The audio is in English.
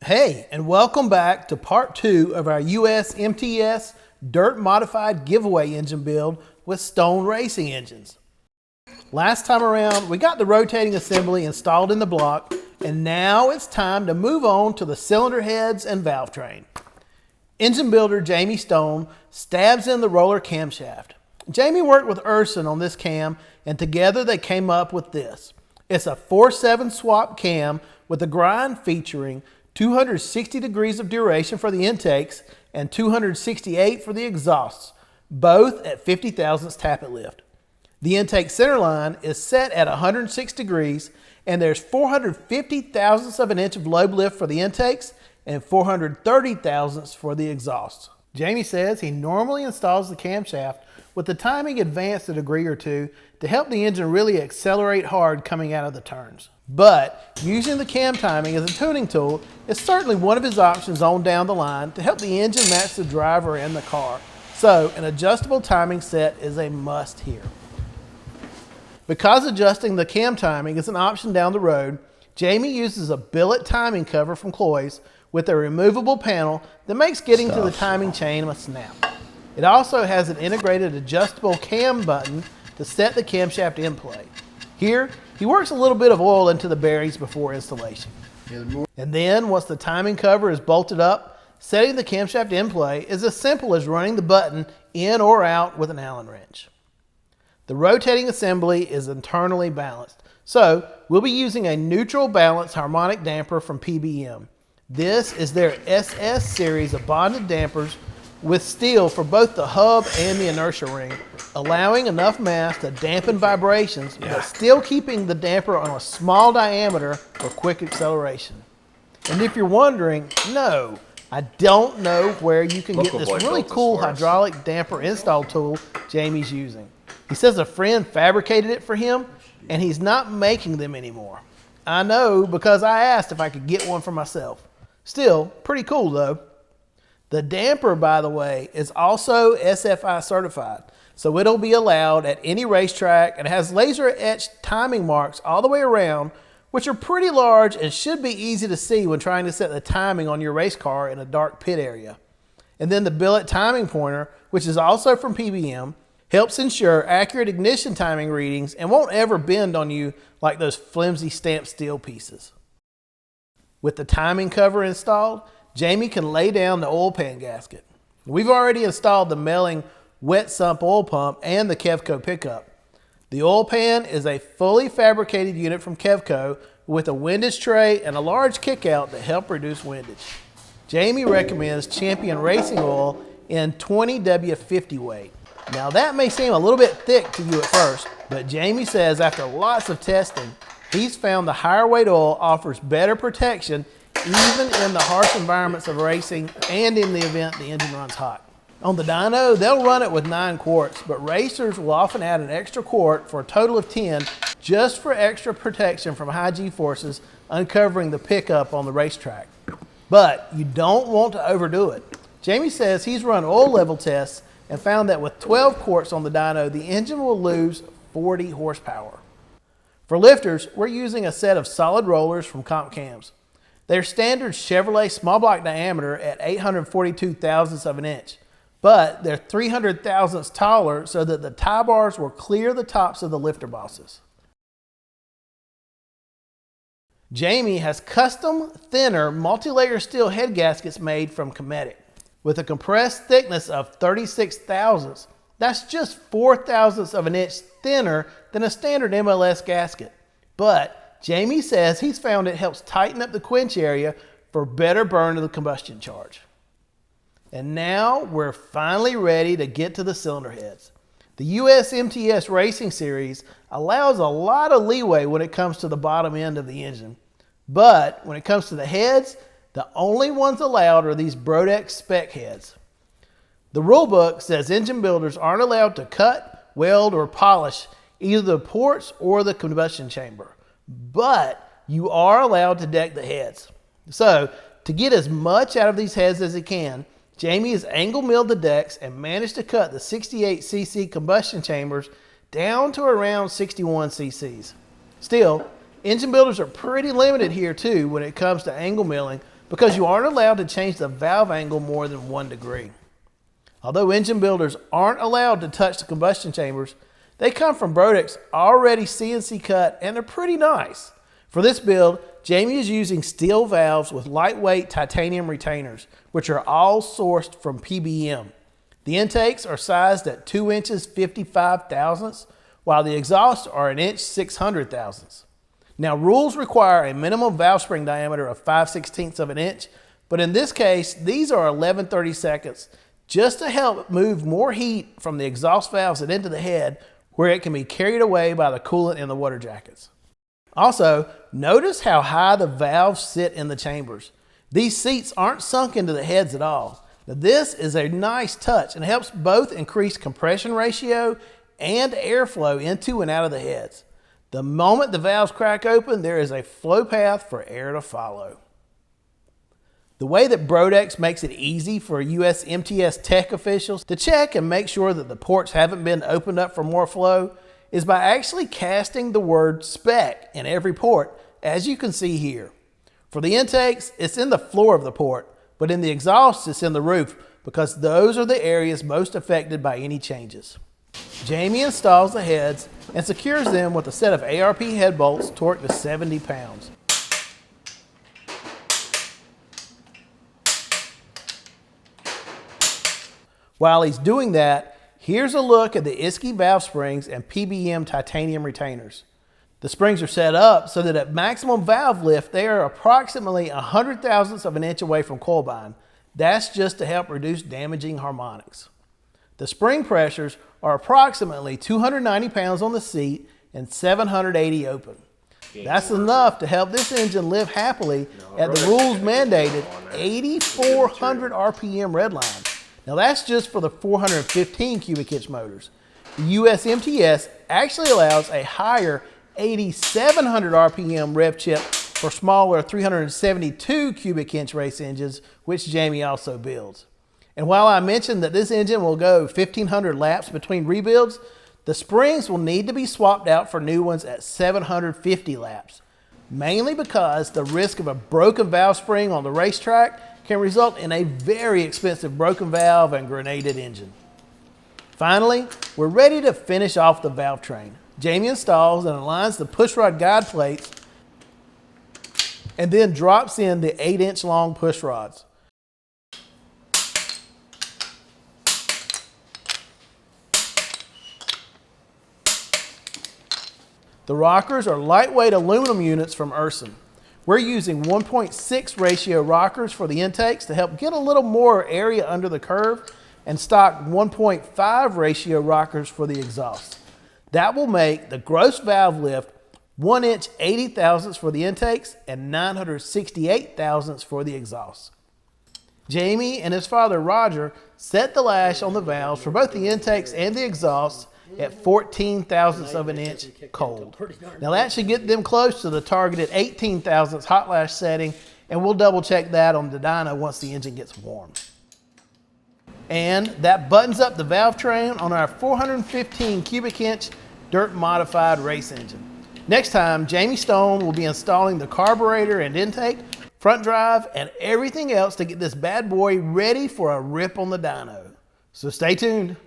Hey, and welcome back to part 2 of our USMTS Dirt Modified giveaway engine build with Stoen Racing Engines. Last time around, we got the rotating assembly installed in the block, and now it's time to move on to the cylinder heads and valve train. Engine builder Jamie Stoen stabs in the roller camshaft. Jamie worked with Urson on this cam, and together they came up with this. It's a 4/7 swap cam with a grind featuring 260 degrees of duration for the intakes and 268 for the exhausts, both at 50 thousandths tappet lift. The intake center line is set at 106 degrees, and there's 450 thousandths of an inch of lobe lift for the intakes and 430 thousandths for the exhausts. Jamie says he normally installs the camshaft with the timing advanced a degree or two to help the engine really accelerate hard coming out of the turns. But using the cam timing as a tuning tool is certainly one of his options on down the line to help the engine match the driver and the car. So an adjustable timing set is a must here. Because adjusting the cam timing is an option down the road, Jamie uses a billet timing cover from Cloy's with a removable panel that makes getting to the timing chain a snap. It also has an integrated adjustable cam button to set the camshaft in play. Here, he works a little bit of oil into the bearings before installation. And then, once the timing cover is bolted up, setting the camshaft in play is as simple as running the button in or out with an Allen wrench. The rotating assembly is internally balanced, so we'll be using a neutral balance harmonic damper from PBM. This is their SS series of bonded dampers with steel for both the hub and the inertia ring, allowing enough mass to dampen vibrations, but still keeping the damper on a small diameter for quick acceleration. And if you're wondering, no, I don't know where you can get this really cool hydraulic damper install tool Jamie's using. He says a friend fabricated it for him, and he's not making them anymore. I know because I asked if I could get one for myself. Still, pretty cool though. The damper, by the way, is also SFI certified, so it'll be allowed at any racetrack and has laser etched timing marks all the way around, which are pretty large and should be easy to see when trying to set the timing on your race car in a dark pit area. And then the billet timing pointer, which is also from PBM, helps ensure accurate ignition timing readings and won't ever bend on you like those flimsy stamped steel pieces. With the timing cover installed, Jamie can lay down the oil pan gasket. We've already installed the Melling wet sump oil pump and the Kevco pickup. The oil pan is a fully fabricated unit from Kevco with a windage tray and a large kickout that help reduce windage. Jamie recommends Champion Racing Oil in 20W50 weight. Now that may seem a little bit thick to you at first, but Jamie says after lots of testing, he's found the higher weight oil offers better protection even in the harsh environments of racing and in the event the engine runs hot. On the dyno, they'll run it with 9 quarts, but racers will often add an extra quart for a total of 10 just for extra protection from high G-forces uncovering the pickup on the racetrack. But you don't want to overdo it. Jamie says he's run oil level tests and found that with 12 quarts on the dyno, the engine will lose 40 horsepower. For lifters, we're using a set of solid rollers from Comp Cams. They're standard Chevrolet small block diameter at 842 thousandths of an inch, but they're 300 thousandths taller so that the tie bars will clear the tops of the lifter bosses. Jamie has custom, thinner, multi-layer steel head gaskets made from Cometic. With a compressed thickness of 36 thousandths, that's just 4 thousandths of an inch thinner than a standard MLS gasket. But Jamie says he's found it helps tighten up the quench area for better burn of the combustion charge. And now we're finally ready to get to the cylinder heads. The USMTS Racing Series allows a lot of leeway when it comes to the bottom end of the engine. But when it comes to the heads, the only ones allowed are these Brodex spec heads. The rulebook says engine builders aren't allowed to cut, weld, or polish either the ports or the combustion chamber. But you are allowed to deck the heads. So to get as much out of these heads as he can, Jamie has angle milled the decks and managed to cut the 68cc combustion chambers down to around 61 cc's. Still, engine builders are pretty limited here too when it comes to angle milling, because you aren't allowed to change the valve angle more than 1 degree. Although engine builders aren't allowed to touch the combustion chambers, they come from products already CNC cut and they're pretty nice. For this build, Jamie is using steel valves with lightweight titanium retainers, which are all sourced from PBM. The intakes are sized at 2 inches 55 thousandths, while the exhausts are 1 inch 600 thousandths. Now, rules require a minimum valve spring diameter of 5/16 of an inch, but in this case, these are 11/32, just to help move more heat from the exhaust valves and into the head, where it can be carried away by the coolant in the water jackets. Also, notice how high the valves sit in the chambers. These seats aren't sunk into the heads at all. Now, this is a nice touch and helps both increase compression ratio and airflow into and out of the heads. The moment the valves crack open, there is a flow path for air to follow. The way that Brodex makes it easy for USMTS tech officials to check and make sure that the ports haven't been opened up for more flow is by actually casting the word spec in every port, as you can see here. For the intakes, it's in the floor of the port, but in the exhausts, it's in the roof, because those are the areas most affected by any changes. Jamie installs the heads and secures them with a set of ARP head bolts torqued to 70 pounds. While he's doing that, here's a look at the ISKI valve springs and PBM titanium retainers. The springs are set up so that at maximum valve lift, they are approximately 100 thousandths of an inch away from coil bind. That's just to help reduce damaging harmonics. The spring pressures are approximately 290 pounds on the seat and 780 open. That's enough to help this engine live happily at the rules mandated 8,400 RPM redline. Now that's just for the 415 cubic inch motors. The USMTS actually allows a higher 8,700 RPM rev chip for smaller 372 cubic inch race engines, which Jamie also builds. And while I mentioned that this engine will go 1,500 laps between rebuilds, the springs will need to be swapped out for new ones at 750 laps, mainly because the risk of a broken valve spring on the racetrack can result in a very expensive broken valve and grenaded engine. Finally, we're ready to finish off the valve train. Jamie installs and aligns the pushrod guide plates and then drops in the 8-inch long push rods. The rockers are lightweight aluminum units from Urson. We're using 1.6 ratio rockers for the intakes to help get a little more area under the curve, and stock 1.5 ratio rockers for the exhaust. That will make the gross valve lift 1 inch 80 thousandths for the intakes and 968 thousandths for the exhaust. Jamie and his father Roger set the lash on the valves for both the intakes and the exhausts at 14 thousandths of an inch cold. Now that should get them close to the targeted 18 thousandths hot lash setting, and we'll double check that on the dyno once the engine gets warm. And that buttons up the valve train on our 415 cubic inch dirt modified race engine. Next time, Jamie Stoen will be installing the carburetor and intake, front drive, and everything else to get this bad boy ready for a rip on the dyno. So stay tuned.